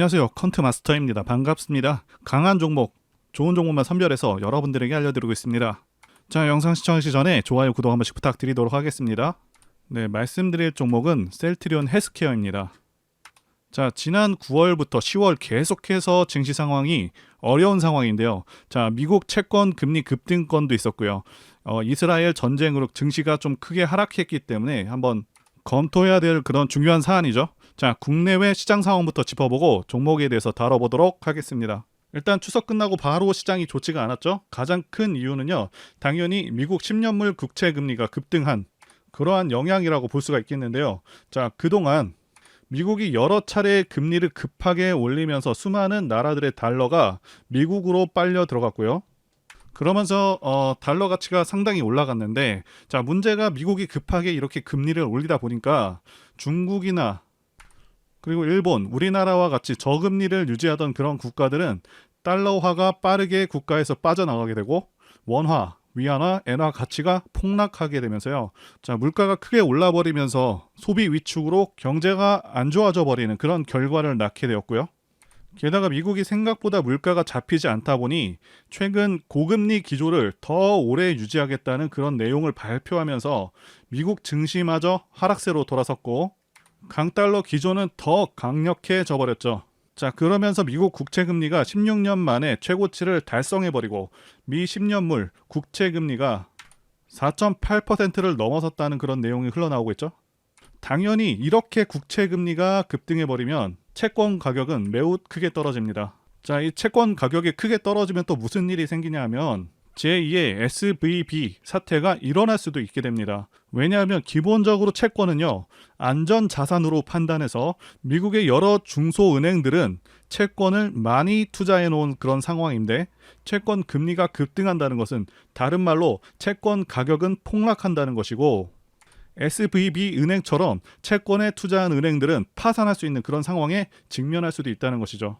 안녕하세요. 컨트 마스터입니다. 반갑습니다. 강한 종목, 좋은 종목만 선별해서 여러분들에게 알려드리고 있습니다. 자, 영상 시청하시기 전에 좋아요, 구독 한 번씩 부탁드리도록 하겠습니다. 네, 말씀드릴 종목은 셀트리온 헬스케어입니다. 자, 지난 9월부터 10월 계속해서 증시 상황이 어려운 상황인데요. 자, 미국 채권 금리 급등권도 있었고요. 이스라엘 전쟁으로 증시가 좀 크게 하락했기 때문에 한번 검토해야 될 그런 중요한 사안이죠. 자, 국내외 시장 상황부터 짚어보고 종목에 대해서 다뤄보도록 하겠습니다. 일단 추석 끝나고 바로 시장이 좋지가 않았죠. 가장 큰 이유는요, 당연히 미국 10년물 국채 금리가 급등한 그러한 영향이라고 볼 수가 있겠는데요. 자, 그동안 미국이 여러 차례 금리를 급하게 올리면서 수많은 나라들의 달러가 미국으로 빨려 들어갔고요. 그러면서 달러 가치가 상당히 올라갔는데, 자, 문제가 미국이 급하게 이렇게 금리를 올리다 보니까 중국이나 그리고 일본, 우리나라와 같이 저금리를 유지하던 그런 국가들은 달러화가 빠르게 국가에서 빠져나가게 되고 원화, 위안화, 엔화 가치가 폭락하게 되면서요. 자, 물가가 크게 올라버리면서 소비 위축으로 경제가 안 좋아져 버리는 그런 결과를 낳게 되었고요. 게다가 미국이 생각보다 물가가 잡히지 않다 보니 최근 고금리 기조를 더 오래 유지하겠다는 그런 내용을 발표하면서 미국 증시마저 하락세로 돌아섰고 강달러 기조는 더 강력해져 버렸죠. 자, 그러면서 미국 국채금리가 16년 만에 최고치를 달성해버리고 미 10년물 국채금리가 4.8%를 넘어섰다는 그런 내용이 흘러나오고 있죠. 당연히 이렇게 국채금리가 급등해버리면 채권 가격은 매우 크게 떨어집니다. 자, 이 채권 가격이 크게 떨어지면 또 무슨 일이 생기냐 하면 제2의 SVB 사태가 일어날 수도 있게 됩니다. 왜냐하면 기본적으로 채권은요, 안전자산으로 판단해서 미국의 여러 중소은행들은 채권을 많이 투자해 놓은 그런 상황인데, 채권 금리가 급등한다는 것은 다른 말로 채권 가격은 폭락한다는 것이고, SVB 은행처럼 채권에 투자한 은행들은 파산할 수 있는 그런 상황에 직면할 수도 있다는 것이죠.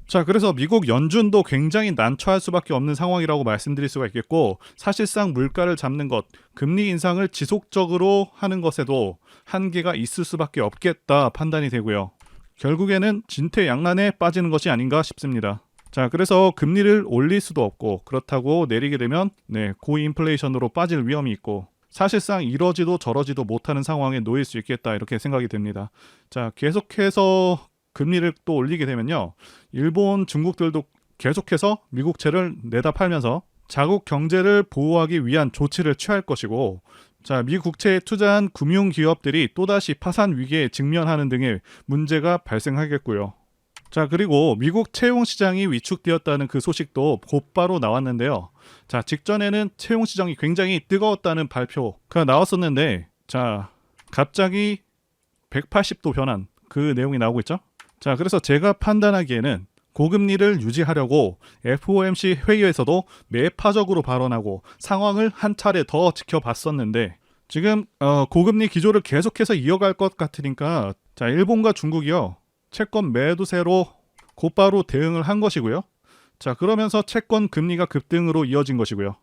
자, 그래서 미국 연준도 굉장히 난처할 수밖에 없는 상황이라고 말씀드릴 수가 있겠고, 사실상 물가를 잡는 것, 금리 인상을 지속적으로 하는 것에도 한계가 있을 수밖에 없겠다 판단이 되고요. 결국에는 진퇴양난에 빠지는 것이 아닌가 싶습니다. 자, 그래서 금리를 올릴 수도 없고, 그렇다고 내리게 되면 고인플레이션으로 빠질 위험이 있고, 사실상 이러지도 저러지도 못하는 상황에 놓일 수 있겠다, 이렇게 생각이 됩니다. 자, 계속해서 금리를 또 올리게 되면요, 일본, 중국들도 계속해서 미국채를 내다 팔면서 자국 경제를 보호하기 위한 조치를 취할 것이고, 자, 미국채에 투자한 금융기업들이 또다시 파산 위기에 직면하는 등의 문제가 발생하겠고요. 자, 그리고 미국 채용 시장이 위축되었다는 그 소식도 곧바로 나왔는데요. 자, 직전에는 채용 시장이 굉장히 뜨거웠다는 발표가 나왔었는데, 자, 갑자기 180도 변한 그 내용이 나오고 있죠. 자, 그래서 제가 판단하기에는 고금리를 유지하려고 FOMC 회의에서도 매파적으로 발언하고 상황을 한 차례 더 지켜봤었는데, 지금 고금리 기조를 계속해서 이어갈 것 같으니까, 자, 일본과 중국이요, 채권 매도세로 곧바로 대응을 한 것이고요. 자, 그러면서 채권 금리가 급등으로 이어진 것이고요.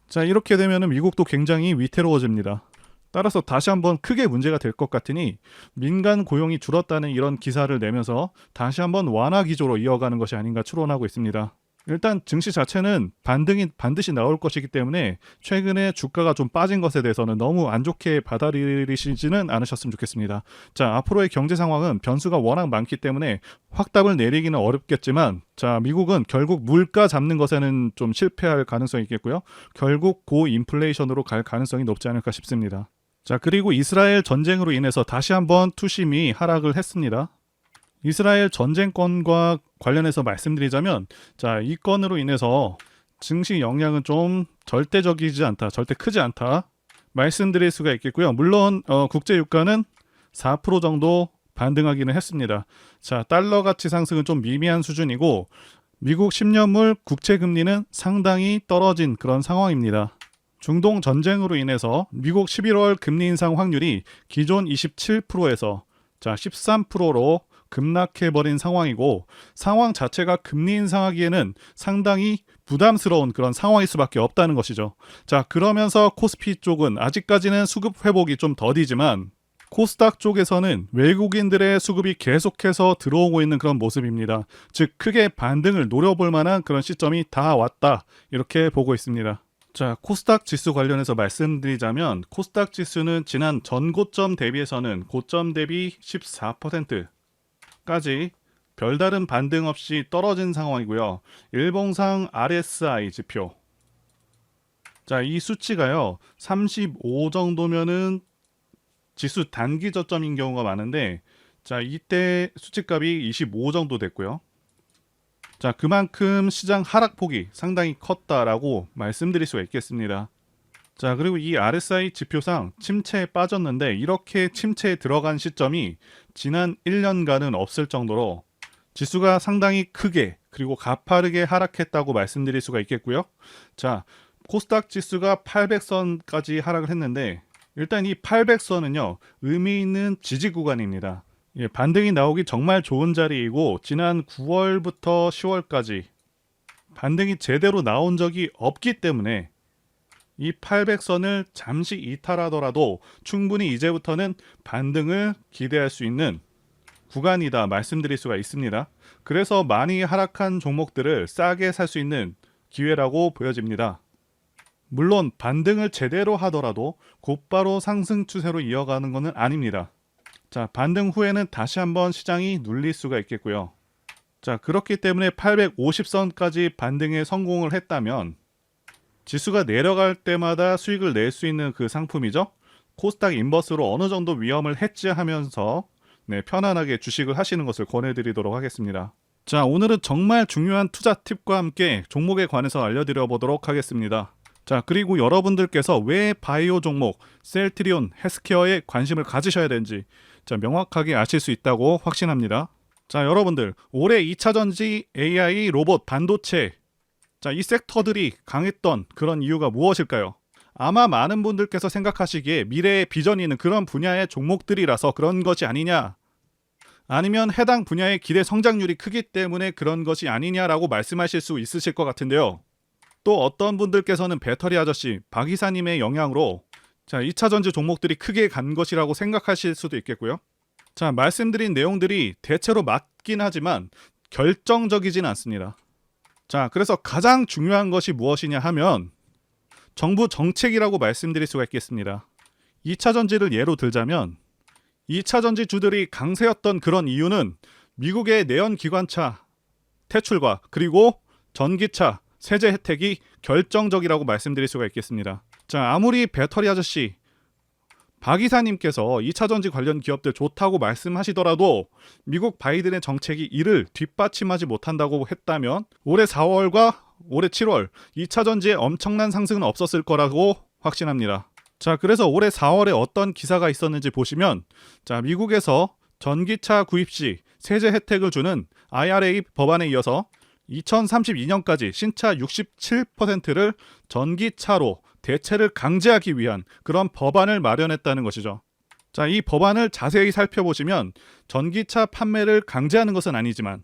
자, 이렇게 되면 미국도 굉장히 위태로워집니다. 따라서 다시 한번 크게 문제가 될 것 같으니 민간 고용이 줄었다는 이런 기사를 내면서 다시 한번 완화 기조로 이어가는 것이 아닌가 추론하고 있습니다. 일단 증시 자체는 반등이 반드시 나올 것이기 때문에 최근에 주가가 좀 빠진 것에 대해서는 너무 안 좋게 받아들이시지는 않으셨으면 좋겠습니다. 자, 앞으로의 경제 상황은 변수가 워낙 많기 때문에 확답을 내리기는 어렵겠지만, 자, 미국은 결국 물가 잡는 것에는 좀 실패할 가능성이 있겠고요. 결국 고인플레이션으로 갈 가능성이 높지 않을까 싶습니다. 자, 그리고 이스라엘 전쟁으로 인해서 다시 한번 투심이 하락을 했습니다. 이스라엘 전쟁권과 관련해서 말씀드리자면, 자, 이 건으로 인해서 증시 영향은 좀 절대적이지 않다, 절대 크지 않다 말씀드릴 수가 있겠고요. 물론 국제 유가는 4% 정도 반등하기는 했습니다. 자, 달러 가치 상승은 좀 미미한 수준이고, 미국 10년물 국채 금리는 상당히 떨어진 그런 상황입니다. 중동 전쟁으로 인해서 미국 11월 금리 인상 확률이 기존 27%에서 자, 13%로 급락해버린 상황이고, 상황 자체가 금리 인상하기에는 상당히 부담스러운 그런 상황일 수밖에 없다는 것이죠. 자, 그러면서 코스피 쪽은 아직까지는 수급 회복이 좀 더디지만 코스닥 쪽에서는 외국인들의 수급이 계속해서 들어오고 있는 그런 모습입니다. 즉 크게 반등을 노려볼 만한 그런 시점이 다 왔다, 이렇게 보고 있습니다. 자, 코스닥 지수 관련해서 말씀드리자면 코스닥 지수는 지난 전고점 대비해서는 고점 대비 14%까지 별다른 반등 없이 떨어진 상황이고요. 일봉상 RSI 지표, 자, 이 수치가요 35 정도면은 지수 단기 저점인 경우가 많은데, 자, 이때 수치값이 25 정도 됐고요. 자, 그만큼 시장 하락폭이 상당히 컸다라고 말씀드릴 수가 있겠습니다. 자, 그리고 이 RSI 지표상 침체에 빠졌는데 이렇게 침체에 들어간 시점이 지난 1년간은 없을 정도로 지수가 상당히 크게 그리고 가파르게 하락했다고 말씀드릴 수가 있겠고요. 자, 코스닥 지수가 800선까지 하락을 했는데 일단 이 800선은요 의미 있는 지지 구간입니다. 예, 반등이 나오기 정말 좋은 자리이고 지난 9월부터 10월까지 반등이 제대로 나온 적이 없기 때문에 이 800선을 잠시 이탈하더라도 충분히 이제부터는 반등을 기대할 수 있는 구간이다 말씀드릴 수가 있습니다. 그래서 많이 하락한 종목들을 싸게 살 수 있는 기회라고 보여집니다. 물론 반등을 제대로 하더라도 곧바로 상승 추세로 이어가는 것은 아닙니다. 자, 반등 후에는 다시 한번 시장이 눌릴 수가 있겠고요. 자, 그렇기 때문에 850선까지 반등에 성공을 했다면 지수가 내려갈 때마다 수익을 낼 수 있는 그 상품이죠. 코스닥 인버스로 어느 정도 위험을 해지하면서 편안하게 주식을 하시는 것을 권해드리도록 하겠습니다. 자, 오늘은 정말 중요한 투자 팁과 함께 종목에 관해서 알려드려 보도록 하겠습니다. 자, 그리고 여러분들께서 왜 바이오 종목 셀트리온, 헬스케어에 관심을 가지셔야 되는지 명확하게 아실 수 있다고 확신합니다. 자, 여러분들 올해 2차전지, AI, 로봇, 반도체, 자, 이 섹터들이 강했던 그런 이유가 무엇일까요? 아마 많은 분들께서 생각하시기에 미래의 비전이 있는 그런 분야의 종목들이라서 그런 것이 아니냐, 아니면 해당 분야의 기대 성장률이 크기 때문에 그런 것이 아니냐라고 말씀하실 수 있으실 것 같은데요. 또 어떤 분들께서는 배터리 아저씨 박 이사님의 영향으로 자, 2차전지 종목들이 크게 간 것이라고 생각하실 수도 있겠고요. 자, 말씀드린 내용들이 대체로 맞긴 하지만 결정적이진 않습니다. 자, 그래서 가장 중요한 것이 무엇이냐 하면 정부 정책이라고 말씀드릴 수가 있겠습니다. 2차전지를 예로 들자면 2차전지 주들이 강세였던 그런 이유는 미국의 내연기관차 퇴출과 그리고 전기차 세제 혜택이 결정적이라고 말씀드릴 수가 있겠습니다. 자, 아무리 배터리 아저씨 박 이사님께서 2차전지 관련 기업들 좋다고 말씀하시더라도 미국 바이든의 정책이 이를 뒷받침하지 못한다고 했다면 올해 4월과 올해 7월 2차전지에 엄청난 상승은 없었을 거라고 확신합니다. 자, 그래서 올해 4월에 어떤 기사가 있었는지 보시면, 자, 미국에서 전기차 구입 시 세제 혜택을 주는 IRA 법안에 이어서 2032년까지 신차 67%를 전기차로 대체를 강제하기 위한 그런 법안을 마련했다는 것이죠. 자, 이 법안을 자세히 살펴보시면 전기차 판매를 강제하는 것은 아니지만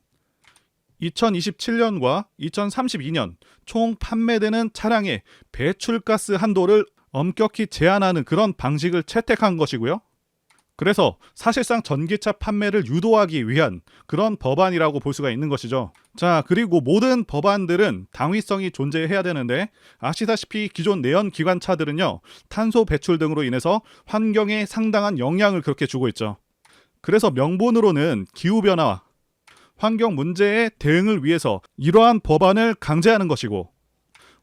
2027년과 2032년 총 판매되는 차량의 배출가스 한도를 엄격히 제한하는 그런 방식을 채택한 것이고요. 그래서 사실상 전기차 판매를 유도하기 위한 그런 법안이라고 볼 수가 있는 것이죠. 자, 그리고 모든 법안들은 당위성이 존재해야 되는데 아시다시피 기존 내연기관차들은요 탄소 배출 등으로 인해서 환경에 상당한 영향을 그렇게 주고 있죠. 그래서 명분으로는 기후변화, 환경 문제에 대응을 위해서 이러한 법안을 강제하는 것이고,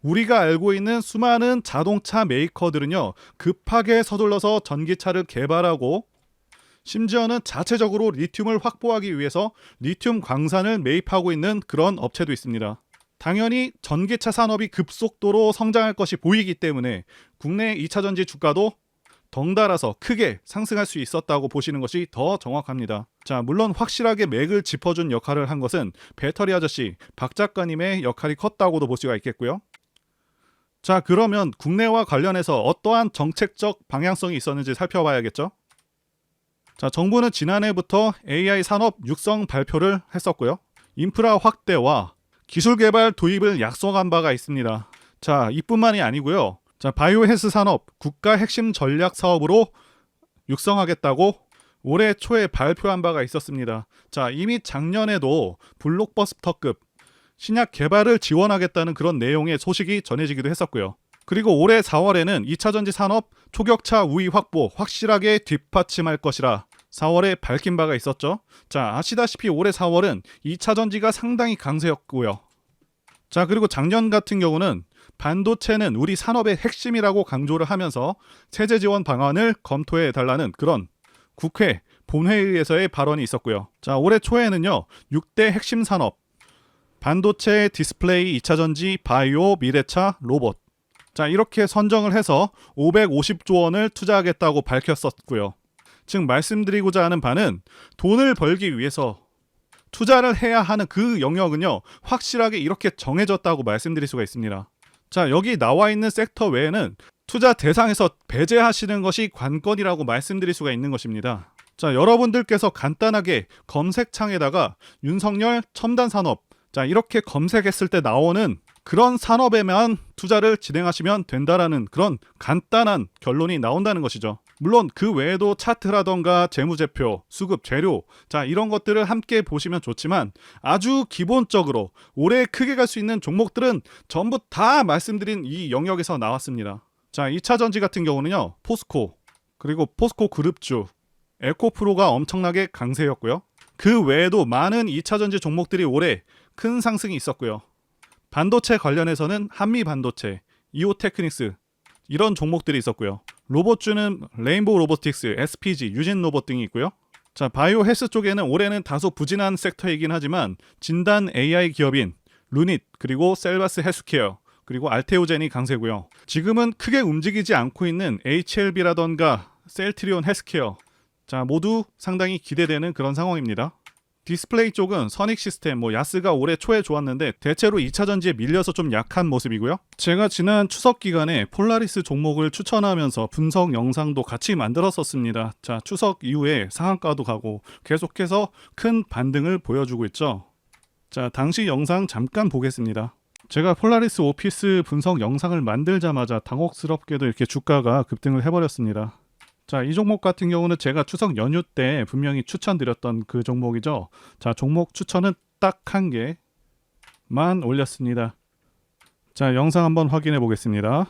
우리가 알고 있는 수많은 자동차 메이커들은요 급하게 서둘러서 전기차를 개발하고 심지어는 자체적으로 리튬을 확보하기 위해서 리튬 광산을 매입하고 있는 그런 업체도 있습니다. 당연히 전기차 산업이 급속도로 성장할 것이 보이기 때문에 국내 2차전지 주가도 덩달아서 크게 상승할 수 있었다고 보시는 것이 더 정확합니다. 자, 물론 확실하게 맥을 짚어준 역할을 한 것은 배터리 아저씨 박 작가님의 역할이 컸다고도 볼 수가 있겠고요. 자, 그러면 국내와 관련해서 어떠한 정책적 방향성이 있었는지 살펴봐야겠죠. 자, 정부는 지난해부터 AI 산업 육성 발표를 했었고요. 인프라 확대와 기술 개발 도입을 약속한 바가 있습니다. 자, 이뿐만이 아니고요. 자, 바이오 헬스 산업 국가 핵심 전략 사업으로 육성하겠다고 올해 초에 발표한 바가 있었습니다. 자, 이미 작년에도 블록버스터급 신약 개발을 지원하겠다는 그런 내용의 소식이 전해지기도 했었고요. 그리고 올해 4월에는 2차전지 산업 초격차 우위 확보 확실하게 뒷받침할 것이라 4월에 밝힌 바가 있었죠. 자, 아시다시피 올해 4월은 2차전지가 상당히 강세였고요. 자, 그리고 작년 같은 경우는 반도체는 우리 산업의 핵심이라고 강조를 하면서 세제 지원 방안을 검토해 달라는 그런 국회 본회의에서의 발언이 있었고요. 자, 올해 초에는요. 6대 핵심 산업 반도체, 디스플레이, 2차전지, 바이오, 미래차, 로봇. 자, 이렇게 선정을 해서 550조 원을 투자하겠다고 밝혔었고요. 즉 말씀드리고자 하는 바는 돈을 벌기 위해서 투자를 해야 하는 그 영역은요. 확실하게 이렇게 정해졌다고 말씀드릴 수가 있습니다. 자, 여기 나와 있는 섹터 외에는 투자 대상에서 배제하시는 것이 관건이라고 말씀드릴 수가 있는 것입니다. 자, 여러분들께서 간단하게 검색창에다가 윤석열 첨단 산업 자, 이렇게 검색했을 때 나오는 그런 산업에만 투자를 진행하시면 된다라는 그런 간단한 결론이 나온다는 것이죠. 물론 그 외에도 차트라던가 재무제표, 수급, 재료 자, 이런 것들을 함께 보시면 좋지만 아주 기본적으로 올해 크게 갈 수 있는 종목들은 전부 다 말씀드린 이 영역에서 나왔습니다. 자, 2차전지 같은 경우는요. 포스코, 그리고 포스코 그룹주, 에코프로가 엄청나게 강세였고요. 그 외에도 많은 2차전지 종목들이 올해 큰 상승이 있었고요. 반도체 관련해서는 한미반도체, 이오테크닉스 이런 종목들이 있었고요. 로봇주는 레인보우 로보틱스, SPG, 유진로봇 등이 있고요. 자, 바이오 헬스 쪽에는 올해는 다소 부진한 섹터이긴 하지만 진단 AI 기업인 루닛, 그리고 셀바스 헬스케어, 그리고 알테오젠이 강세고요. 지금은 크게 움직이지 않고 있는 HLB라던가 셀트리온 헬스케어 자, 모두 상당히 기대되는 그런 상황입니다. 디스플레이 쪽은 선익 시스템, 야스가 올해 초에 좋았는데 대체로 2차전지에 밀려서 좀 약한 모습이고요. 제가 지난 추석 기간에 폴라리스 종목을 추천하면서 분석 영상도 같이 만들었었습니다. 자, 추석 이후에 상한가도 가고 계속해서 큰 반등을 보여주고 있죠. 자, 당시 영상 잠깐 보겠습니다. 제가 폴라리스 오피스 분석 영상을 만들자마자 당혹스럽게도 이렇게 주가가 급등을 해버렸습니다. 자, 이 종목 같은 경우는 제가 추석 연휴 때 분명히 추천드렸던 그 종목이죠. 자, 종목 추천은 딱 한 개만 올렸습니다. 자, 영상 한번 확인해 보겠습니다.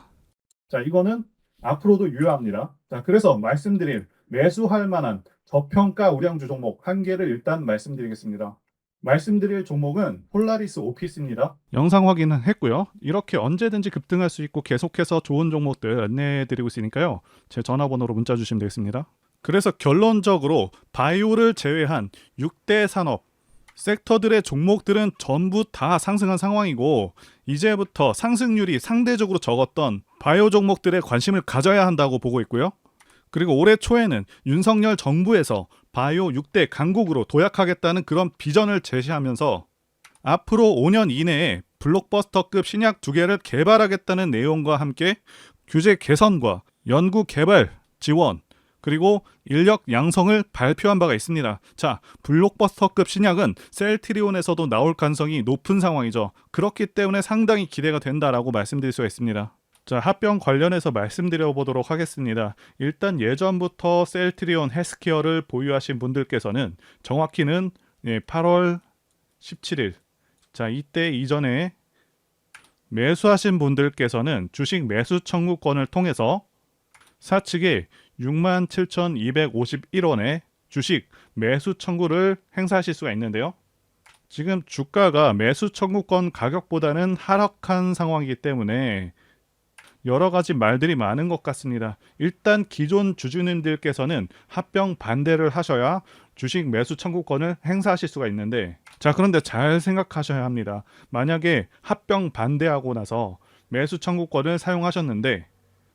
자, 이거는 앞으로도 유효합니다. 자, 그래서 말씀드릴 매수할 만한 저평가 우량주 종목 한 개를 일단 말씀드리겠습니다. 말씀드릴 종목은 폴라리스 오피스입니다. 영상 확인은 했고요. 이렇게 언제든지 급등할 수 있고 계속해서 좋은 종목들 안내해드리고 있으니까요. 제 전화번호로 문자 주시면 되겠습니다. 그래서 결론적으로 바이오를 제외한 6대 산업 섹터들의 종목들은 전부 다 상승한 상황이고 이제부터 상승률이 상대적으로 적었던 바이오 종목들에 관심을 가져야 한다고 보고 있고요. 그리고 올해 초에는 윤석열 정부에서 바이오 6대 강국으로 도약하겠다는 그런 비전을 제시하면서 앞으로 5년 이내에 블록버스터급 신약 2개를 개발하겠다는 내용과 함께 규제 개선과 연구 개발 지원 그리고 인력 양성을 발표한 바가 있습니다. 자, 블록버스터급 신약은 셀트리온에서도 나올 가능성이 높은 상황이죠. 그렇기 때문에 상당히 기대가 된다라고 말씀드릴 수가 있습니다. 자, 합병 관련해서 말씀드려 보도록 하겠습니다. 일단 예전부터 셀트리온 헬스케어를 보유하신 분들께서는 정확히는 8월 17일 자, 이때 이전에 매수하신 분들께서는 주식 매수 청구권을 통해서 사측에 67,251원에 주식 매수 청구를 행사하실 수가 있는데요. 지금 주가가 매수 청구권 가격보다는 하락한 상황이기 때문에 여러 가지 말들이 많은 것 같습니다. 일단 기존 주주님들께서는 합병 반대를 하셔야 주식 매수 청구권을 행사하실 수가 있는데 자, 그런데 잘 생각하셔야 합니다. 만약에 합병 반대하고 나서 매수 청구권을 사용하셨는데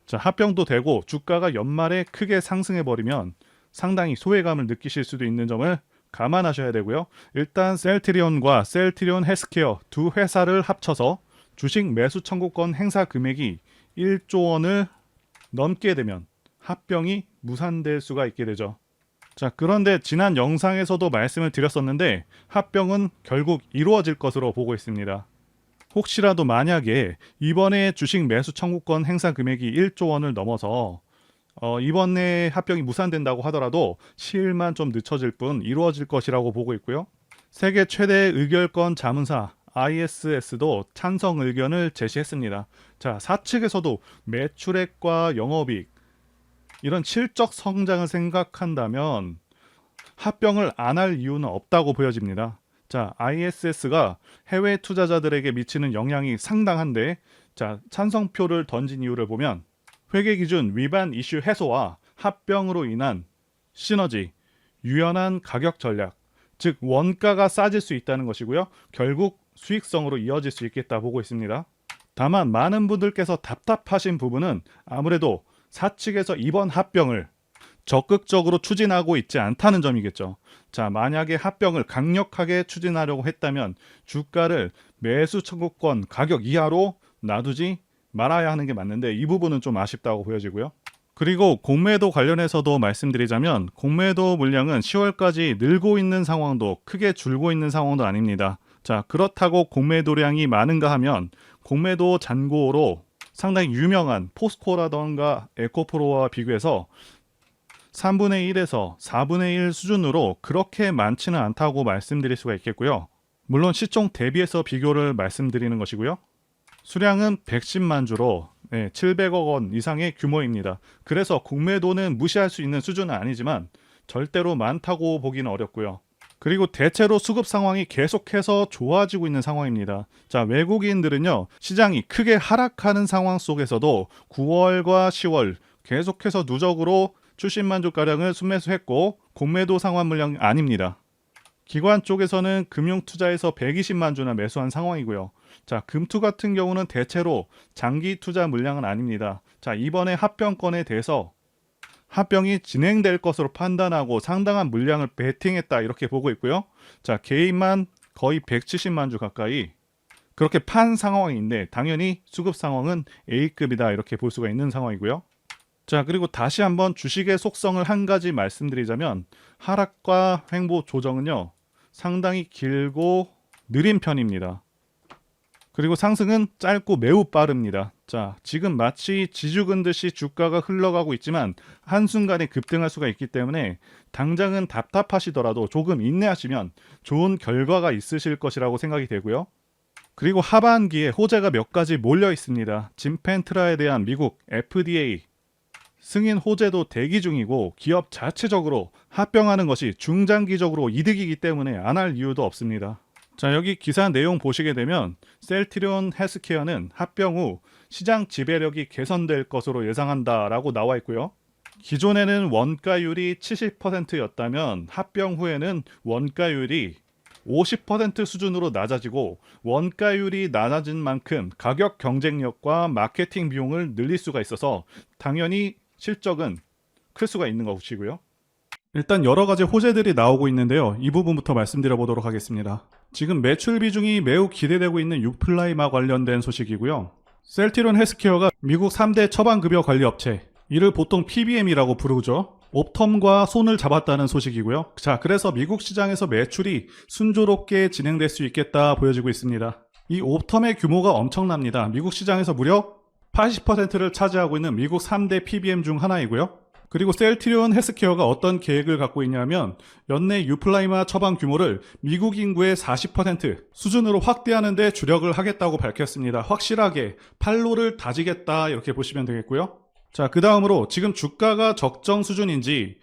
자, 합병도 되고 주가가 연말에 크게 상승해 버리면 상당히 소외감을 느끼실 수도 있는 점을 감안하셔야 되고요. 일단 셀트리온과 셀트리온 헬스케어 두 회사를 합쳐서 주식 매수 청구권 행사 금액이 1조 원을 넘게 되면 합병이 무산될 수가 있게 되죠. 자, 그런데 지난 영상에서도 말씀을 드렸었는데 합병은 결국 이루어질 것으로 보고 있습니다. 혹시라도 만약에 이번에 주식 매수 청구권 행사 금액이 1조 원을 넘어서 이번에 합병이 무산된다고 하더라도 시일만 좀 늦춰질 뿐 이루어질 것이라고 보고 있고요. 세계 최대 의결권 자문사 ISS도 찬성 의견을 제시했습니다. 자, 사측에서도 매출액과 영업이익 이런 실적 성장을 생각한다면 합병을 안 할 이유는 없다고 보여집니다. 자, ISS가 해외 투자자들에게 미치는 영향이 상당한데, 자, 찬성표를 던진 이유를 보면 회계 기준 위반 이슈 해소와 합병으로 인한 시너지, 유연한 가격 전략, 즉 원가가 싸질 수 있다는 것이고요. 결국 수익성으로 이어질 수 있겠다 보고 있습니다. 다만 많은 분들께서 답답하신 부분은 아무래도 사측에서 이번 합병을 적극적으로 추진하고 있지 않다는 점이겠죠. 자, 만약에 합병을 강력하게 추진하려고 했다면 주가를 매수 청구권 가격 이하로 놔두지 말아야 하는 게 맞는데 이 부분은 좀 아쉽다고 보여지고요. 그리고 공매도 관련해서도 말씀드리자면 공매도 물량은 10월까지 늘고 있는 상황도 크게 줄고 있는 상황도 아닙니다. 자, 그렇다고 공매도량이 많은가 하면 공매도 잔고로 상당히 유명한 포스코라던가 에코프로와 비교해서 3분의 1에서 4분의 1 수준으로 그렇게 많지는 않다고 말씀드릴 수가 있겠고요. 물론 시총 대비해서 비교를 말씀드리는 것이고요. 수량은 110만 주로 700억 원 이상의 규모입니다. 그래서 공매도는 무시할 수 있는 수준은 아니지만 절대로 많다고 보기는 어렵고요. 그리고 대체로 수급 상황이 계속해서 좋아지고 있는 상황입니다. 자, 외국인들은요, 시장이 크게 하락하는 상황 속에서도 9월과 10월 계속해서 누적으로 70만 주가량을 순매수했고 공매도 상환 물량이 아닙니다. 기관 쪽에서는 금융투자에서 120만 주나 매수한 상황이고요. 자, 금투 같은 경우는 대체로 장기 투자 물량은 아닙니다. 자, 이번에 합병권에 대해서 합병이 진행될 것으로 판단하고 상당한 물량을 베팅했다 이렇게 보고 있고요. 자, 개인만 거의 170만 주 가까이 그렇게 판 상황인데 당연히 수급 상황은 A급이다 이렇게 볼 수가 있는 상황이고요. 자, 그리고 다시 한번 주식의 속성을 한 가지 말씀드리자면 하락과 횡보 조정은요 상당히 길고 느린 편입니다. 그리고 상승은 짧고 매우 빠릅니다. 자, 지금 마치 지주 근듯이 주가가 흘러가고 있지만 한순간에 급등할 수가 있기 때문에 당장은 답답하시더라도 조금 인내하시면 좋은 결과가 있으실 것이라고 생각이 되고요. 그리고 하반기에 호재가 몇 가지 몰려 있습니다. 진펜트라에 대한 미국 FDA 승인 호재도 대기 중이고 기업 자체적으로 합병하는 것이 중장기적으로 이득이기 때문에 안 할 이유도 없습니다. 자, 여기 기사 내용 보시게 되면 셀트리온 헬스케어는 합병 후 시장 지배력이 개선될 것으로 예상한다라고 나와 있고요. 기존에는 원가율이 70%였다면 합병 후에는 원가율이 50% 수준으로 낮아지고 원가율이 낮아진 만큼 가격 경쟁력과 마케팅 비용을 늘릴 수가 있어서 당연히 실적은 클 수가 있는 것이고요. 일단 여러 가지 호재들이 나오고 있는데요. 이 부분부터 말씀드려 보도록 하겠습니다. 지금 매출 비중이 매우 기대되고 있는 유플라이마 관련된 소식이고요. 셀트리온 헬스케어가 미국 3대 처방급여 관리 업체, 이를 보통 PBM이라고 부르죠. 옵텀과 손을 잡았다는 소식이고요. 자, 그래서 미국 시장에서 매출이 순조롭게 진행될 수 있겠다 보여지고 있습니다. 이 옵텀의 규모가 엄청납니다. 미국 시장에서 무려 80%를 차지하고 있는 미국 3대 PBM 중 하나이고요. 그리고 셀트리온 헬스케어가 어떤 계획을 갖고 있냐면 연내 유플라이마 처방 규모를 미국 인구의 40% 수준으로 확대하는 데 주력을 하겠다고 밝혔습니다. 확실하게 팔로를 다지겠다 이렇게 보시면 되겠고요. 자, 그 다음으로 지금 주가가 적정 수준인지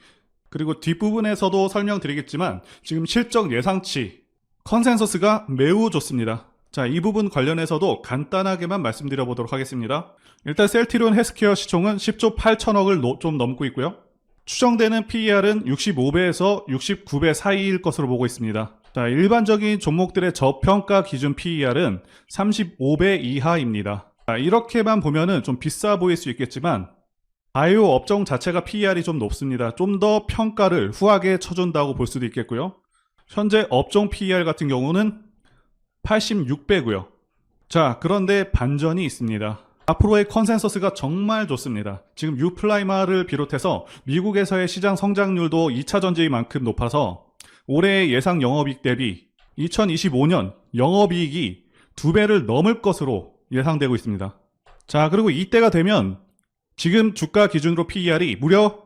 그리고 뒷부분에서도 설명드리겠지만 지금 실적 예상치 컨센서스가 매우 좋습니다. 자, 이 부분 관련해서도 간단하게만 말씀드려 보도록 하겠습니다. 일단 셀트리온 헬스케어 시총은 10조 8천억을 좀 넘고 있고요. 추정되는 PER은 65배에서 69배 사이일 것으로 보고 있습니다. 자, 일반적인 종목들의 저평가 기준 PER은 35배 이하입니다. 자, 이렇게만 보면은 좀 비싸 보일 수 있겠지만 바이오 업종 자체가 PER이 좀 높습니다. 좀 더 평가를 후하게 쳐준다고 볼 수도 있겠고요. 현재 업종 PER 같은 경우는 86배고요. 자, 그런데 반전이 있습니다. 앞으로의 컨센서스가 정말 좋습니다. 지금 유플라이마를 비롯해서 미국에서의 시장 성장률도 2차 전지만큼 높아서 올해의 예상 영업이익 대비 2025년 영업이익이 2배를 넘을 것으로 예상되고 있습니다. 자, 그리고 이때가 되면 지금 주가 기준으로 PER이 무려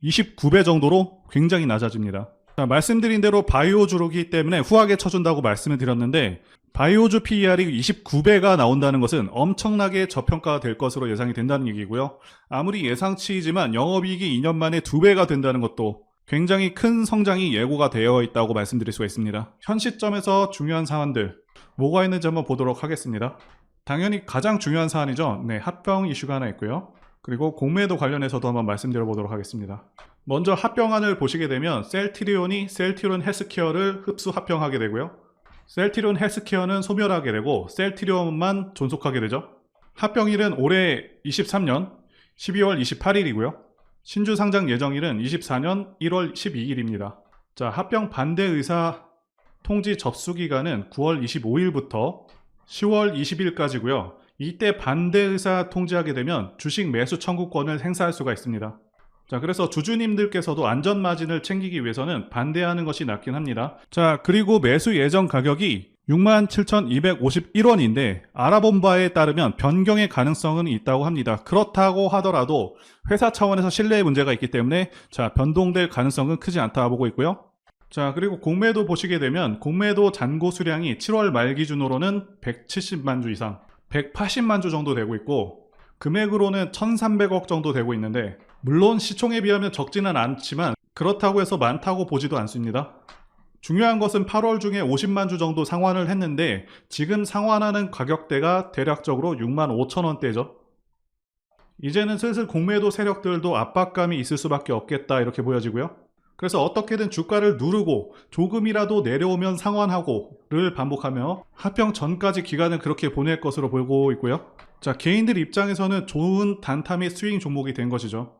29배 정도로 굉장히 낮아집니다. 자, 말씀드린 대로 바이오주로기 때문에 후하게 쳐준다고 말씀을 드렸는데 바이오주 PER이 29배가 나온다는 것은 엄청나게 저평가가 될 것으로 예상이 된다는 얘기고요. 아무리 예상치이지만 영업이익이 2년 만에 2배가 된다는 것도 굉장히 큰 성장이 예고가 되어 있다고 말씀드릴 수가 있습니다. 현 시점에서 중요한 사안들 뭐가 있는지 한번 보도록 하겠습니다. 당연히 가장 중요한 사안이죠. 네, 합병 이슈가 하나 있고요. 그리고 공매도 관련해서도 한번 말씀드려 보도록 하겠습니다. 먼저 합병안을 보시게 되면 셀트리온이 셀트리온 헬스케어를 흡수 합병하게 되고요. 셀트리온 헬스케어는 소멸하게 되고 셀트리온만 존속하게 되죠. 합병일은 올해 23년 12월 28일이고요. 신주 상장 예정일은 24년 1월 12일입니다. 자, 합병 반대 의사 통지 접수 기간은 9월 25일부터 10월 20일까지고요. 이때 반대 의사 통지하게 되면 주식 매수 청구권을 행사할 수가 있습니다. 자, 그래서 주주님들께서도 안전 마진을 챙기기 위해서는 반대하는 것이 낫긴 합니다. 자, 그리고 매수 예정 가격이 67,251원인데 알아본 바에 따르면 변경의 가능성은 있다고 합니다. 그렇다고 하더라도 회사 차원에서 신뢰의 문제가 있기 때문에 자, 변동될 가능성은 크지 않다 보고 있고요. 자, 그리고 공매도 보시게 되면 공매도 잔고 수량이 7월 말 기준으로는 170만 주 이상 180만 주 정도 되고 있고 금액으로는 1,300억 정도 되고 있는데 물론 시총에 비하면 적지는 않지만 그렇다고 해서 많다고 보지도 않습니다. 중요한 것은 8월 중에 50만 주 정도 상환을 했는데 지금 상환하는 가격대가 대략적으로 6만 5천 원대죠. 이제는 슬슬 공매도 세력들도 압박감이 있을 수밖에 없겠다 이렇게 보여지고요. 그래서 어떻게든 주가를 누르고 조금이라도 내려오면 상환하고를 반복하며 합병 전까지 기간을 그렇게 보낼 것으로 보고 있고요. 자, 개인들 입장에서는 좋은 단타 및 스윙 종목이 된 것이죠.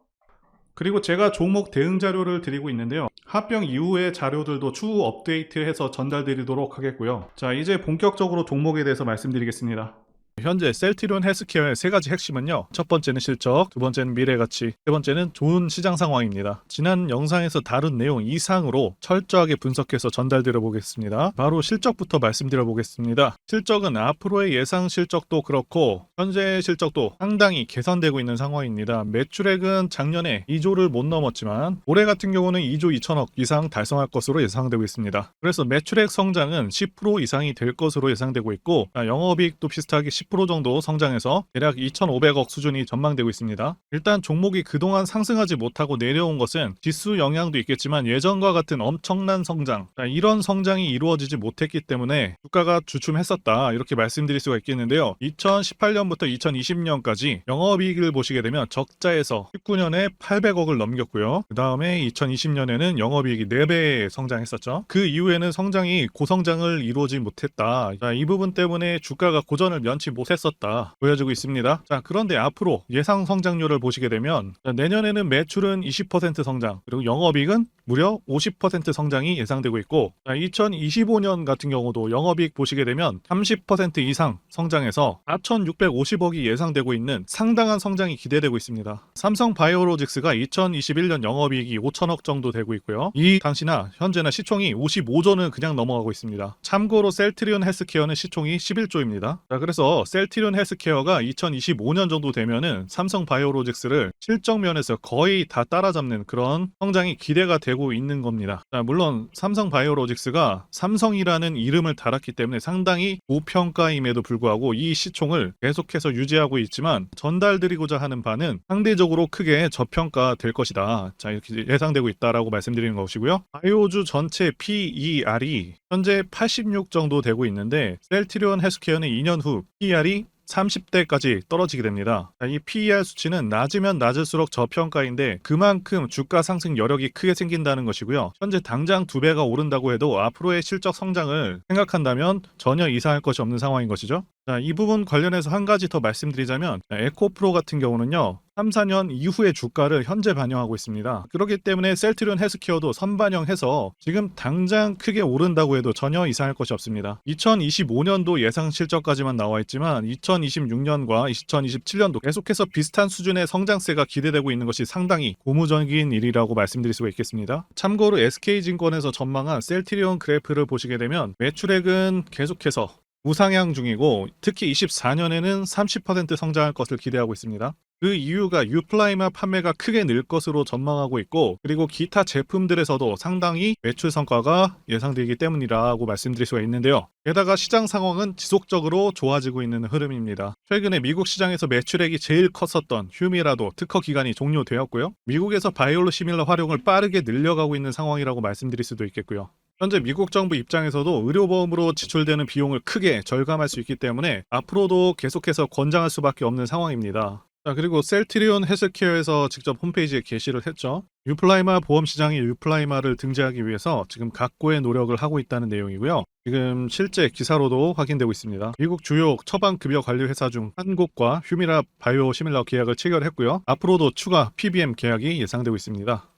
그리고 제가 종목 대응 자료를 드리고 있는데요. 합병 이후의 자료들도 추후 업데이트해서 전달드리도록 하겠고요. 자, 이제 본격적으로 종목에 대해서 말씀드리겠습니다. 현재 셀트리온 헬스케어의 세 가지 핵심은요. 첫 번째는 실적, 두 번째는 미래가치, 세 번째는 좋은 시장 상황입니다. 지난 영상에서 다룬 내용 이상으로 철저하게 분석해서 전달드려 보겠습니다. 바로 실적부터 말씀드려 보겠습니다. 실적은 앞으로의 예상 실적도 그렇고 현재 실적도 상당히 개선되고 있는 상황입니다. 매출액은 작년에 2조를 못 넘었지만 올해 같은 경우는 2조 2천억 이상 달성할 것으로 예상되고 있습니다. 그래서 매출액 성장은 10% 이상이 될 것으로 예상되고 있고 영업이익도 비슷하게 10% 정도 성장해서 대략 2,500억 수준이 전망되고 있습니다. 일단 종목이 그동안 상승하지 못하고 내려온 것은 지수 영향도 있겠지만 예전과 같은 엄청난 성장, 이런 성장이 이루어지지 못했기 때문에 주가가 주춤했었다 이렇게 말씀드릴 수가 있겠는데요. 2018년부터 2020년까지 영업이익을 보시게 되면 적자에서 19년에 800억을 넘겼고요. 그 다음에 2020년에는 영업이익이 4배 성장했었죠. 그 이후에는 성장이 고성장을 이루어지 못했다. 이 부분 때문에 주가가 고전을 면치 못했었다 보여지고 있습니다. 자, 그런데 앞으로 예상 성장률을 보시게 되면 내년에는 매출은 20% 성장, 그리고 영업이익은 무려 50% 성장이 예상되고 있고 2025년 같은 경우도 영업이익 보시게 되면 30% 이상 성장해서 4,650억이 예상되고 있는 상당한 성장이 기대되고 있습니다. 삼성바이오로직스가 2021년 영업이익이 5천억 정도 되고 있고요. 이 당시나 현재나 시총이 55조는 그냥 넘어가고 있습니다. 참고로 셀트리온 헬스케어는 시총이 11조입니다. 자, 그래서 셀트리온 헬스케어가 2025년 정도 되면은 삼성바이오로직스를 실적 면에서 거의 다 따라잡는 그런 성장이 기대가 되고 있는 겁니다. 자, 물론 삼성바이오로직스가 삼성이라는 이름을 달았기 때문에 상당히 고평가임에도 불구하고 이 시총을 계속해서 유지하고 있지만 전달드리고자 하는 바는 상대적으로 크게 저평가될 것이다. 자, 이렇게 예상되고 있다라고 말씀드리는 것이고요. 바이오주 전체 PER이 현재 86 정도 되고 있는데 셀트리온 헬스케어는 2년 후 PER이 30대까지 떨어지게 됩니다. 이 PER 수치는 낮으면 낮을수록 저평가인데 그만큼 주가 상승 여력이 크게 생긴다는 것이고요. 현재 당장 2배가 오른다고 해도 앞으로의 실적 성장을 생각한다면 전혀 이상할 것이 없는 상황인 것이죠. 자, 이 부분 관련해서 한 가지 더 말씀드리자면 에코프로 같은 경우는요. 3, 4년 이후의 주가를 현재 반영하고 있습니다. 그렇기 때문에 셀트리온 헬스케어도 선반영해서 지금 당장 크게 오른다고 해도 전혀 이상할 것이 없습니다. 2025년도 예상 실적까지만 나와 있지만 2026년과 2027년도 계속해서 비슷한 수준의 성장세가 기대되고 있는 것이 상당히 고무적인 일이라고 말씀드릴 수가 있겠습니다. 참고로 SK증권에서 전망한 셀트리온 그래프를 보시게 되면 매출액은 계속해서 우상향 중이고 특히 24년에는 30% 성장할 것을 기대하고 있습니다. 그 이유가 유플라이마 판매가 크게 늘 것으로 전망하고 있고 그리고 기타 제품들에서도 상당히 매출 성과가 예상되기 때문이라고 말씀드릴 수가 있는데요. 게다가 시장 상황은 지속적으로 좋아지고 있는 흐름입니다. 최근에 미국 시장에서 매출액이 제일 컸었던 휴미라도 특허 기간이 종료되었고요. 미국에서 바이오시밀러 활용을 빠르게 늘려가고 있는 상황이라고 말씀드릴 수도 있겠고요. 현재 미국 정부 입장에서도 의료보험으로 지출되는 비용을 크게 절감할 수 있기 때문에 앞으로도 계속해서 권장할 수밖에 없는 상황입니다. 자, 그리고 셀트리온 헬스케어에서 직접 홈페이지에 게시를 했죠. 유플라이마 보험 시장이 유플라이마를 등재하기 위해서 지금 각고의 노력을 하고 있다는 내용이고요. 지금 실제 기사로도 확인되고 있습니다. 미국 주요 처방급여 관리 회사 중 한국과 휴미라 바이오시밀러 계약을 체결했고요. 앞으로도 추가 PBM 계약이 예상되고 있습니다.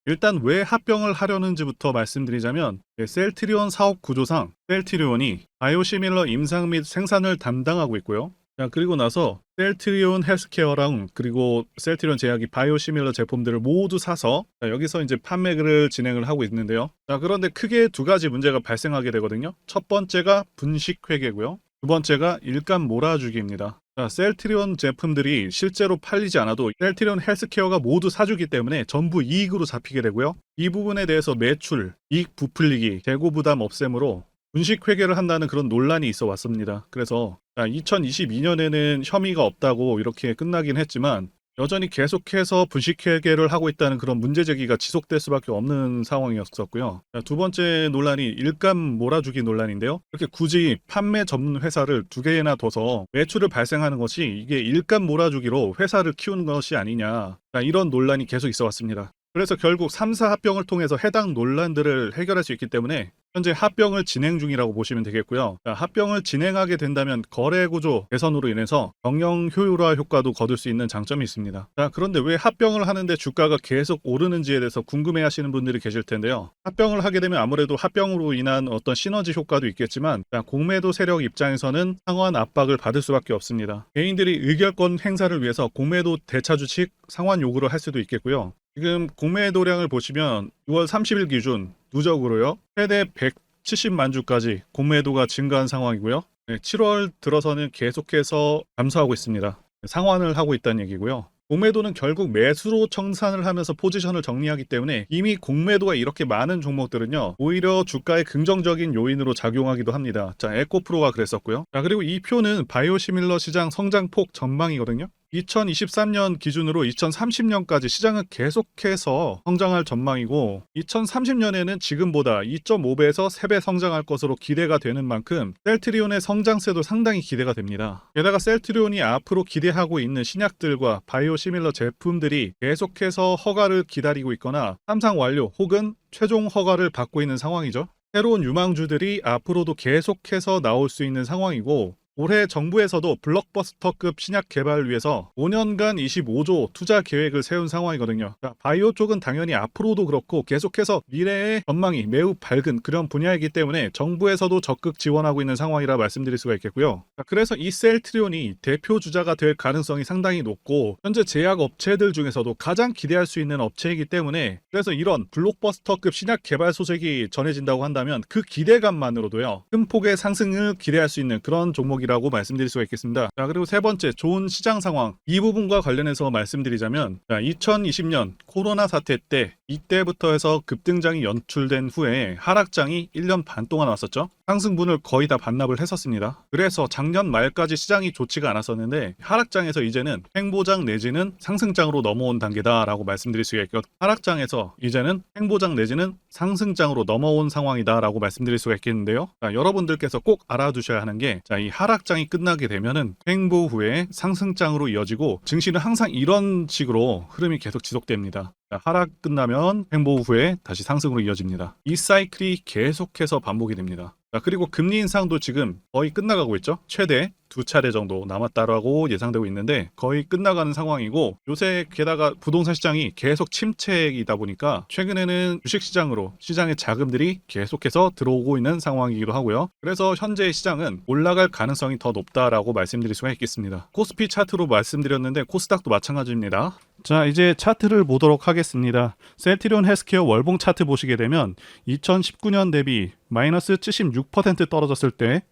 일단 왜 합병을 하려는지부터 말씀드리자면 셀트리온 사업 구조상 셀트리온이 바이오시밀러 임상 및 생산을 담당하고 있고요. 자, 그리고 나서 셀트리온 헬스케어랑 그리고 셀트리온 제약이 바이오시밀러 제품들을 모두 사서 여기서 이제 판매를 진행을 하고 있는데요. 자, 그런데 크게 두 가지 문제가 발생하게 되거든요. 첫 번째가 분식 회계고요. 두 번째가 일감 몰아주기입니다. 자, 셀트리온 제품들이 실제로 팔리지 않아도 셀트리온 헬스케어가 모두 사주기 때문에 전부 이익으로 잡히게 되고요. 이 부분에 대해서 매출, 이익 부풀리기, 재고 부담 없앰으로 분식 회계를 한다는 그런 논란이 있어 왔습니다. 그래서 2022년에는 혐의가 없다고 이렇게 끝나긴 했지만 여전히 계속해서 분식 회계를 하고 있다는 그런 문제 제기가 지속될 수밖에 없는 상황이었었고요. 두 번째 논란이 일감 몰아주기 논란인데요. 이렇게 굳이 판매 전문 회사를 두 개나 둬서 매출을 발생하는 것이 이게 일감 몰아주기로 회사를 키우는 것이 아니냐, 이런 논란이 계속 있어 왔습니다. 그래서 결국 3사 합병을 통해서 해당 논란들을 해결할 수 있기 때문에 현재 합병을 진행 중이라고 보시면 되겠고요. 합병을 진행하게 된다면 거래 구조 개선으로 인해서 경영 효율화 효과도 거둘 수 있는 장점이 있습니다. 그런데 왜 합병을 하는데 주가가 계속 오르는지에 대해서 궁금해 하시는 분들이 계실 텐데요. 합병을 하게 되면 아무래도 합병으로 인한 어떤 시너지 효과도 있겠지만 공매도 세력 입장에서는 상환 압박을 받을 수밖에 없습니다. 개인들이 의결권 행사를 위해서 공매도 대차주식 상환 요구를 할 수도 있겠고요. 지금 공매도량을 보시면 6월 30일 기준 누적으로요. 최대 170만 주까지 공매도가 증가한 상황이고요. 7월 들어서는 계속해서 감소하고 있습니다. 상환을 하고 있다는 얘기고요. 공매도는 결국 매수로 청산을 하면서 포지션을 정리하기 때문에 이미 공매도가 이렇게 많은 종목들은요. 오히려 주가의 긍정적인 요인으로 작용하기도 합니다. 자, 에코프로가 그랬었고요. 자, 그리고 이 표는 바이오시밀러 시장 성장폭 전망이거든요. 2023년 기준으로 2030년까지 시장은 계속해서 성장할 전망이고 2030년에는 지금보다 2.5배에서 3배 성장할 것으로 기대가 되는 만큼 셀트리온의 성장세도 상당히 기대가 됩니다. 게다가 셀트리온이 앞으로 기대하고 있는 신약들과 바이오시밀러 제품들이 계속해서 허가를 기다리고 있거나 삼상 완료 혹은 최종 허가를 받고 있는 상황이죠. 새로운 유망주들이 앞으로도 계속해서 나올 수 있는 상황이고 올해 정부에서도 블록버스터급 신약 개발을 위해서 5년간 25조 투자 계획을 세운 상황이거든요. 바이오 쪽은 당연히 앞으로도 그렇고 계속해서 미래의 전망이 매우 밝은 그런 분야이기 때문에 정부에서도 적극 지원하고 있는 상황이라 말씀드릴 수가 있겠고요. 그래서 이 셀트리온이 대표 주자가 될 가능성이 상당히 높고 현재 제약 업체들 중에서도 가장 기대할 수 있는 업체이기 때문에 그래서 이런 블록버스터급 신약 개발 소식이 전해진다고 한다면 그 기대감만으로도요. 큰 폭의 상승을 기대할 수 있는 그런 종목이 라고 말씀드릴 수가 있겠습니다. 자, 그리고 세 번째, 좋은 시장 상황. 이 부분과 관련해서 말씀드리자면 2020년 코로나 사태 때 이때부터 해서 급등장이 연출된 후에 하락장이 1년 반 동안 왔었죠. 상승분을 거의 다 반납을 했었습니다. 그래서 작년 말까지 시장이 좋지가 않았었는데 하락장에서 이제는 횡보장 내지는 상승장으로 넘어온 단계다라고 말씀드릴 수가 있고 하락장에서 이제는 횡보장 내지는 상승장으로 넘어온 상황이다라고 말씀드릴 수가 있겠는데요. 자, 여러분들께서 꼭 알아두셔야 하는 게 이 하락장이 끝나게 되면은 횡보 후에 상승장으로 이어지고 증시는 항상 이런 식으로 흐름이 계속 지속됩니다. 하락 끝나면 횡보 후에 다시 상승으로 이어집니다. 이 사이클이 계속해서 반복이 됩니다. 그리고 금리 인상도 지금 거의 끝나가고 있죠. 최대 2차례 정도 남았다라고 예상되고 있는데 거의 끝나가는 상황이고 요새 게다가 부동산 시장이 계속 침체이다 보니까 최근에는 주식시장으로 시장의 자금들이 계속해서 들어오고 있는 상황이기도 하고요. 그래서 현재 시장은 올라갈 가능성이 더 높다라고 말씀드릴 수가 있겠습니다. 코스피 차트로 말씀드렸는데 코스닥도 마찬가지입니다. 자, 이제 차트를 보도록 하겠습니다. 셀트리온 헬스케어 월봉 차트 보시게 되면 2019년 대비 마이너스 76% 떨어졌을 때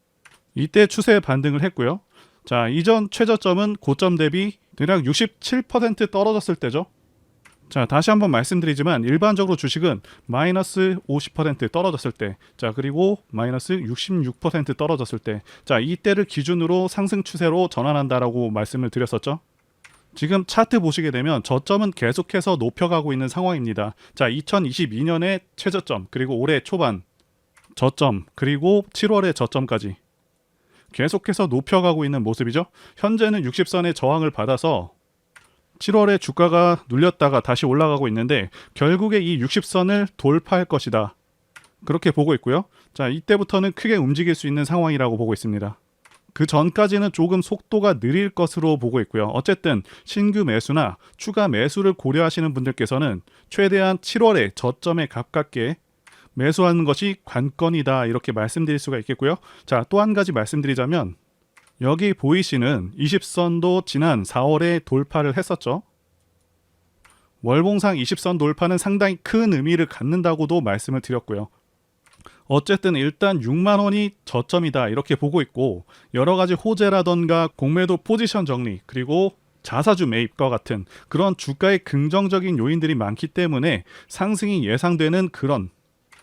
이때 추세 반등을 했고요. 자, 이전 최저점은 고점 대비 대략 67% 떨어졌을 때죠. 자, 다시 한번 말씀드리지만 일반적으로 주식은 마이너스 50% 떨어졌을 때, 자, 그리고 마이너스 66% 떨어졌을 때, 자, 이때를 기준으로 상승 추세로 전환한다라고 말씀을 드렸었죠. 지금 차트 보시게 되면 저점은 계속해서 높여가고 있는 상황입니다. 자, 2022년의 최저점, 그리고 올해 초반 저점, 그리고 7월의 저점까지 계속해서 높여가고 있는 모습이죠. 현재는 60선의 저항을 받아서 7월에 주가가 눌렸다가 다시 올라가고 있는데 결국에 이 60선을 돌파할 것이다. 그렇게 보고 있고요. 자, 이때부터는 크게 움직일 수 있는 상황이라고 보고 있습니다. 그 전까지는 조금 속도가 느릴 것으로 보고 있고요. 어쨌든 신규 매수나 추가 매수를 고려하시는 분들께서는 최대한 7월에 저점에 가깝게 매수하는 것이 관건이다, 이렇게 말씀드릴 수가 있겠고요. 자, 또 한 가지 말씀드리자면 여기 보이시는 20선도 지난 4월에 돌파를 했었죠. 월봉상 20선 돌파는 상당히 큰 의미를 갖는다고도 말씀을 드렸고요. 어쨌든 일단 6만 원이 저점이다, 이렇게 보고 있고 여러 가지 호재라던가 공매도 포지션 정리, 그리고 자사주 매입과 같은 그런 주가의 긍정적인 요인들이 많기 때문에 상승이 예상되는 그런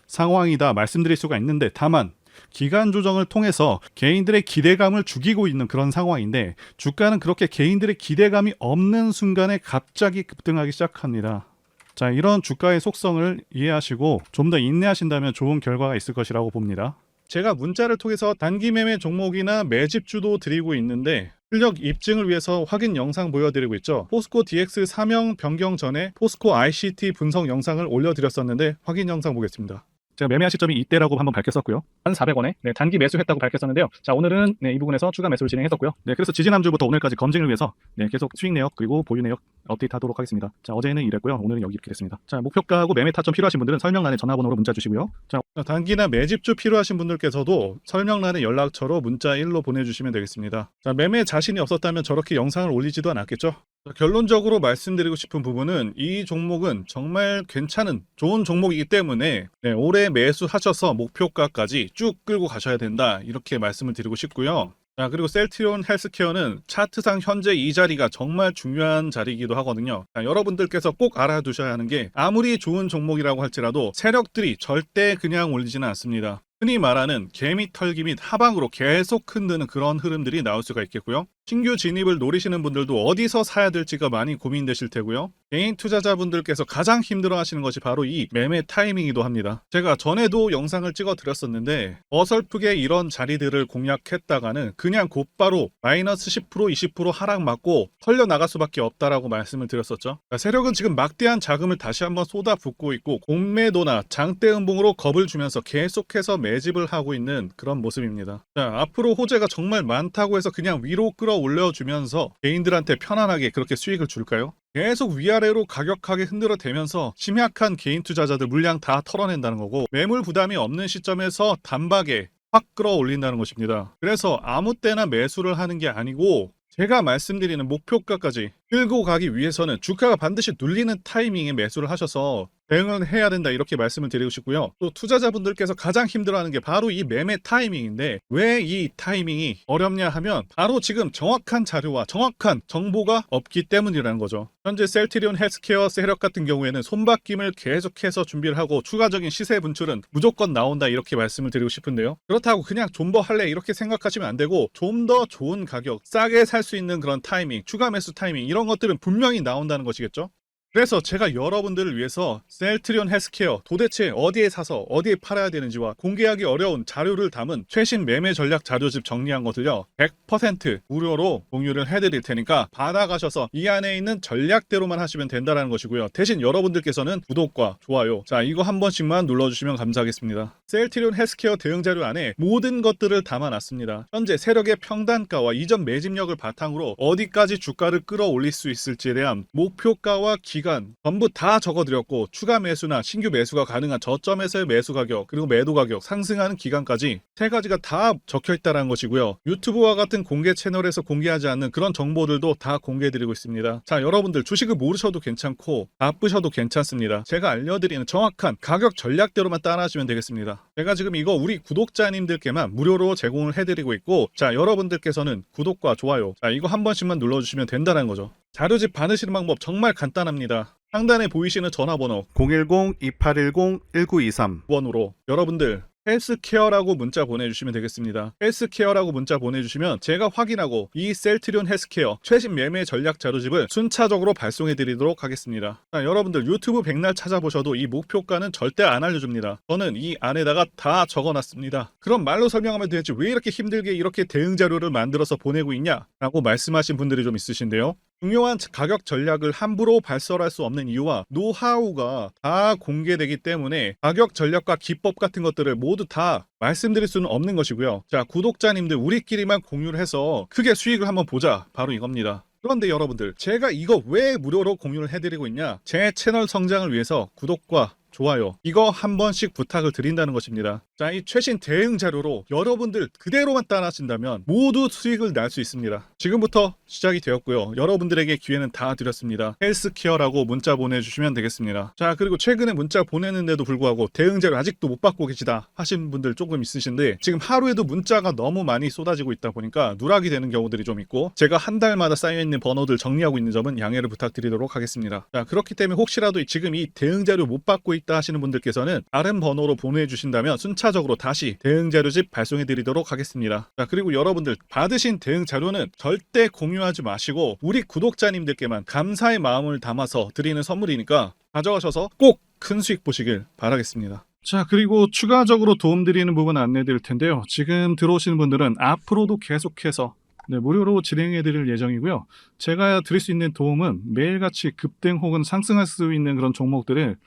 상황이다 말씀드릴 수가 있는데, 다만 기간 조정을 통해서 개인들의 기대감을 죽이고 있는 그런 상황인데 주가는 그렇게 개인들의 기대감이 없는 순간에 갑자기 급등하기 시작합니다. 자, 이런 주가의 속성을 이해하시고 좀 더 인내하신다면 좋은 결과가 있을 것이라고 봅니다. 제가 문자를 통해서 단기 매매 종목이나 매집주도 드리고 있는데 실력 입증을 위해서 확인 영상 보여드리고 있죠. 포스코 DX 사명 변경 전에 포스코 ICT 분석 영상을 올려드렸었는데 확인 영상 보겠습니다. 제가 매매한 시점이 이때라고 한번 밝혔었고요. 1,400원에 단기 매수했다고 밝혔었는데요. 자, 오늘은 이 부분에서 추가 매수를 진행했었고요. 그래서 지지난주부터 오늘까지 검증을 위해서 계속 수익 내역 그리고 보유 내역 업데이트하도록 하겠습니다. 자, 어제는 이랬고요. 오늘은 여기 이렇게 됐습니다. 자, 목표가하고 매매 타점 필요하신 분들은 설명란에 전화번호로 문자 주시고요. 자, 단기나 매집주 필요하신 분들께서도 설명란에 연락처로 문자 1로 보내주시면 되겠습니다. 자, 매매 자신이 없었다면 저렇게 영상을 올리지도 않았겠죠. 결론적으로 말씀드리고 싶은 부분은 이 종목은 정말 괜찮은 좋은 종목이기 때문에 올해 매수하셔서 목표가까지 쭉 끌고 가셔야 된다, 이렇게 말씀을 드리고 싶고요. 자, 그리고 셀트리온 헬스케어는 차트상 현재 이 자리가 정말 중요한 자리이기도 하거든요. 자, 여러분들께서 꼭 알아두셔야 하는 게 아무리 좋은 종목이라고 할지라도 세력들이 절대 그냥 올리지는 않습니다. 흔히 말하는 개미 털기 및 하방으로 계속 흔드는 그런 흐름들이 나올 수가 있겠고요. 신규 진입을 노리시는 분들도 어디서 사야 될지가 많이 고민되실 테고요. 개인 투자자분들께서 가장 힘들어 하시는 것이 바로 이 매매 타이밍이기도 합니다. 제가 전에도 영상을 찍어 드렸었는데 어설프게 이런 자리들을 공략했다가는 그냥 곧바로 마이너스 10% 20% 하락 맞고 털려 나갈 수밖에 없다라고 말씀을 드렸었죠. 세력은 지금 막대한 자금을 다시 한번 쏟아붓고 있고 공매도나 장대 음봉으로 겁을 주면서 계속해서 매집을 하고 있는 그런 모습입니다. 자, 앞으로 호재가 정말 많다고 해서 그냥 위로 끌어올려주면서 개인들한테 편안하게 그렇게 수익을 줄까요? 계속 위아래로 가격하게 흔들어대면서 심약한 개인 투자자들 물량 다 털어낸다는 거고 매물 부담이 없는 시점에서 단박에 확 끌어올린다는 것입니다. 그래서 아무 때나 매수를 하는 게 아니고 제가 말씀드리는 목표가까지 끌고 가기 위해서는 주가가 반드시 눌리는 타이밍에 매수를 하셔서 대응을 해야 된다, 이렇게 말씀을 드리고 싶고요. 또 투자자분들께서 가장 힘들어하는 게 바로 이 매매 타이밍인데 왜 이 타이밍이 어렵냐 하면 바로 지금 정확한 자료와 정확한 정보가 없기 때문이라는 거죠. 현재 셀트리온 헬스케어 세력 같은 경우에는 손바뀜을 계속해서 준비를 하고 추가적인 시세 분출은 무조건 나온다, 이렇게 말씀을 드리고 싶은데요. 그렇다고 그냥 존버할래 이렇게 생각하시면 안 되고 좀 더 좋은 가격, 싸게 살 수 있는 그런 타이밍, 추가 매수 타이밍 이런 것들은 분명히 나온다는 것이겠죠. 그래서 제가 여러분들을 위해서 셀트리온 헬스케어 도대체 어디에 사서 어디에 팔아야 되는지와 공개하기 어려운 자료를 담은 최신 매매 전략 자료집 정리한 것을요 100% 무료로 공유를 해드릴 테니까 받아가셔서 이 안에 있는 전략대로만 하시면 된다는 것이고요. 대신 여러분들께서는 구독과 좋아요, 자, 이거 한 번씩만 눌러주시면 감사하겠습니다. 셀트리온 헬스케어 대응 자료 안에 모든 것들을 담아놨습니다. 현재 세력의 평단가와 이전 매집력을 바탕으로 어디까지 주가를 끌어올릴 수 있을지에 대한 목표가와 기간 기간 전부 다 적어드렸고 추가 매수나 신규 매수가 가능한 저점에서의 매수 가격 그리고 매도 가격 상승하는 기간까지 세 가지가 다 적혀있다는 것이고요. 유튜브와 같은 공개 채널에서 공개하지 않는 그런 정보들도 다 공개해드리고 있습니다. 자, 여러분들 주식을 모르셔도 괜찮고 바쁘셔도 괜찮습니다. 제가 알려드리는 정확한 가격 전략대로만 따라하시면 되겠습니다. 제가 지금 이거 우리 구독자님들께만 무료로 제공을 해드리고 있고, 자, 여러분들께서는 구독과 좋아요, 자, 이거 한 번씩만 눌러주시면 된다는 거죠. 자료집 받으시는 방법 정말 간단합니다. 상단에 보이시는 전화번호 010-2810-1923번으로 여러분들 헬스케어라고 문자 보내주시면 되겠습니다. 헬스케어라고 문자 보내주시면 제가 확인하고 이 셀트리온 헬스케어 최신 매매 전략 자료집을 순차적으로 발송해 드리도록 하겠습니다. 자, 여러분들 유튜브 백날 찾아보셔도 이 목표가는 절대 안 알려줍니다. 저는 이 안에다가 다 적어놨습니다. 그럼 말로 설명하면 되지 왜 이렇게 힘들게 이렇게 대응 자료를 만들어서 보내고 있냐 라고 말씀하신 분들이 좀 있으신데요. 중요한 가격 전략을 함부로 발설할 수 없는 이유와 노하우가 다 공개되기 때문에 가격 전략과 기법 같은 것들을 모두 다 말씀드릴 수는 없는 것이고요. 자, 구독자님들 우리끼리만 공유를 해서 크게 수익을 한번 보자, 바로 이겁니다. 그런데 여러분들, 제가 이거 왜 무료로 공유를 해드리고 있냐? 제 채널 성장을 위해서 구독과 좋아요 이거 한 번씩 부탁을 드린다는 것입니다. 자, 이 최신 대응 자료로 여러분들 그대로만 따라하신다면 모두 수익을 낼 수 있습니다. 지금부터 시작이 되었고요. 여러분들에게 기회는 다 드렸습니다. 헬스케어라고 문자 보내주시면 되겠습니다. 자, 그리고 최근에 문자 보내는데도 불구하고 대응 자료 아직도 못 받고 계시다 하신 분들 조금 있으신데, 지금 하루에도 문자가 너무 많이 쏟아지고 있다 보니까 누락이 되는 경우들이 좀 있고, 제가 한 달마다 쌓여있는 번호들 정리하고 있는 점은 양해를 부탁드리도록 하겠습니다. 자, 그렇기 때문에 혹시라도 지금 이 대응 자료 못 받고 있다 하시는 분들께서는 다른 번호로 보내주신다면 순차적으로 다시 대응 자료집 발송해 드리도록 하겠습니다. 자, 그리고 여러분들 받으신 대응 자료는 절대 공유하지 마시고 우리 구독자님들께만 감사의 마음을 담아서 드리는 선물이니까 가져가셔서 꼭 큰 수익 보시길 바라겠습니다. 자, 그리고 추가적으로 도움드리는 부분 안내 드릴 텐데요. 지금 들어오시는 분들은 앞으로도 계속해서 무료로 진행해 드릴 예정이고요. 제가 드릴 수 있는 도움은 매일같이 급등 혹은 상승할 수 있는 그런 종목들을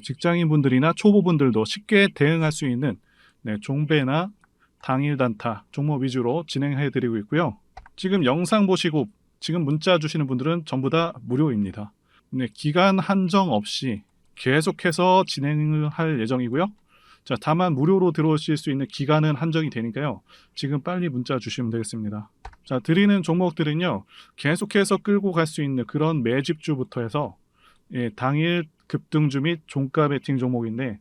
직장인분들이나 초보분들도 쉽게 대응할 수 있는 종배나 당일 단타 종목 위주로 진행해 드리고 있고요. 지금 영상 보시고 지금 문자 주시는 분들은 전부 다 무료입니다. 기간 한정 없이 계속해서 진행을 할 예정이고요. 자, 다만 무료로 들어오실 수 있는 기간은 한정이 되니까요. 지금 빨리 문자 주시면 되겠습니다. 자, 드리는 종목들은요, 계속해서 끌고 갈 수 있는 그런 매집주부터 해서 당일 급등주 및 종가 베팅 종목인데,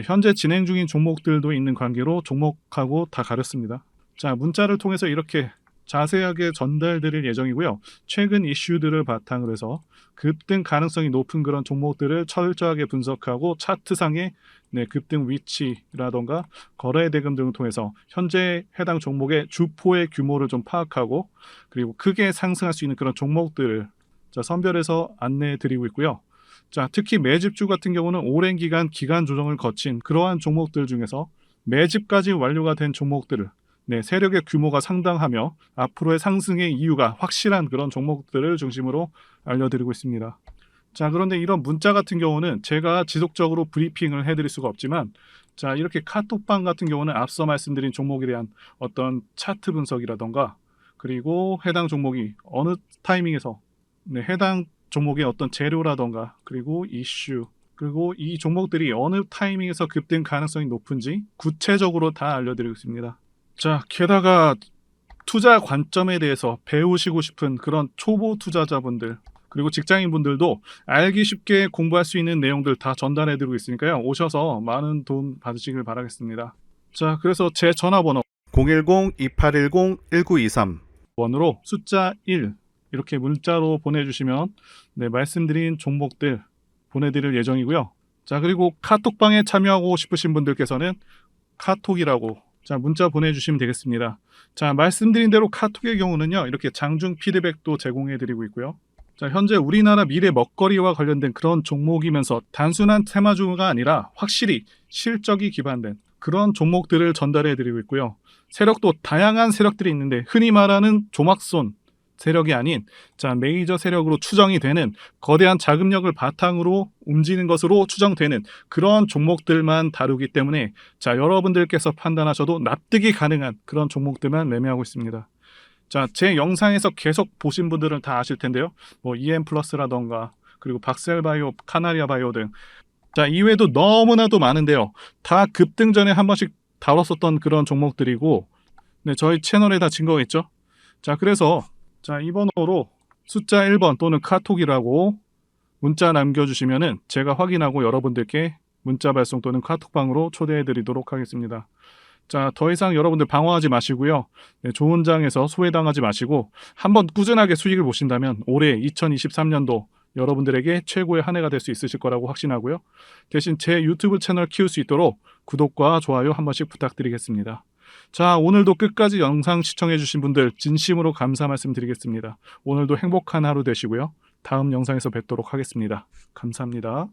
현재 진행 중인 종목들도 있는 관계로 종목하고 다 가렸습니다. 자, 문자를 통해서 이렇게 자세하게 전달드릴 예정이고요. 최근 이슈들을 바탕으로 해서 급등 가능성이 높은 그런 종목들을 철저하게 분석하고 차트상의 급등 위치라던가 거래 대금 등을 통해서 현재 해당 종목의 주포의 규모를 좀 파악하고, 그리고 크게 상승할 수 있는 그런 종목들을 선별해서 안내해 드리고 있고요. 자, 특히 매집주 같은 경우는 오랜 기간 조정을 거친 그러한 종목들 중에서 매집까지 완료가 된 종목들을 세력의 규모가 상당하며 앞으로의 상승의 이유가 확실한 그런 종목들을 중심으로 알려드리고 있습니다. 자, 그런데 이런 문자 같은 경우는 제가 지속적으로 브리핑을 해드릴 수가 없지만, 자, 이렇게 카톡방 같은 경우는 앞서 말씀드린 종목에 대한 어떤 차트 분석이라던가, 그리고 해당 종목이 어느 타이밍에서 해당 종목의 어떤 재료라던가, 그리고 이슈, 그리고 이 종목들이 어느 타이밍에서 급등 가능성이 높은지 구체적으로 다 알려드리고 있습니다. 자, 게다가 투자 관점에 대해서 배우시고 싶은 그런 초보 투자자분들, 그리고 직장인분들도 알기 쉽게 공부할 수 있는 내용들 다 전달해드리고 있으니까요. 오셔서 많은 도움 받으시길 바라겠습니다. 자, 그래서 제 전화번호 010-2810-1923번으로 숫자 1 이렇게 문자로 보내주시면 말씀드린 종목들 보내드릴 예정이고요. 자, 그리고 카톡방에 참여하고 싶으신 분들께서는 카톡이라고 문자 보내주시면 되겠습니다. 자, 말씀드린 대로 카톡의 경우는요, 이렇게 장중 피드백도 제공해드리고 있고요. 자, 현재 우리나라 미래 먹거리와 관련된 그런 종목이면서 단순한 테마주가 아니라 확실히 실적이 기반된 그런 종목들을 전달해드리고 있고요. 세력도 다양한 세력들이 있는데 흔히 말하는 조막손 세력이 아닌 메이저 세력으로 추정이 되는 거대한 자금력을 바탕으로 움직이는 것으로 추정되는 그런 종목들만 다루기 때문에 여러분들께서 판단하셔도 납득이 가능한 그런 종목들만 매매하고 있습니다. 자, 제 영상에서 계속 보신 분들은 다 아실 텐데요. EM 플러스라던가 그리고 박셀바이오, 카나리아 바이오 등. 자, 이외에도 너무나도 많은데요. 다 급등 전에 한 번씩 다뤘었던 그런 종목들이고, 네, 저희 채널에 다 증거가 있죠. 자, 그래서 자, 이 번호로 숫자 1번 또는 카톡이라고 문자 남겨주시면은 제가 확인하고 여러분들께 문자 발송 또는 카톡방으로 초대해 드리도록 하겠습니다. 자, 더 이상 여러분들 방황하지 마시고요. 네, 좋은 장에서 소외당하지 마시고 한번 꾸준하게 수익을 보신다면 올해 2023년도 여러분들에게 최고의 한 해가 될 수 있으실 거라고 확신하고요. 대신 제 유튜브 채널 키울 수 있도록 구독과 좋아요 한 번씩 부탁드리겠습니다. 자, 오늘도 끝까지 영상 시청해주신 분들 진심으로 감사 말씀드리겠습니다. 오늘도 행복한 하루 되시고요. 다음 영상에서 뵙도록 하겠습니다. 감사합니다.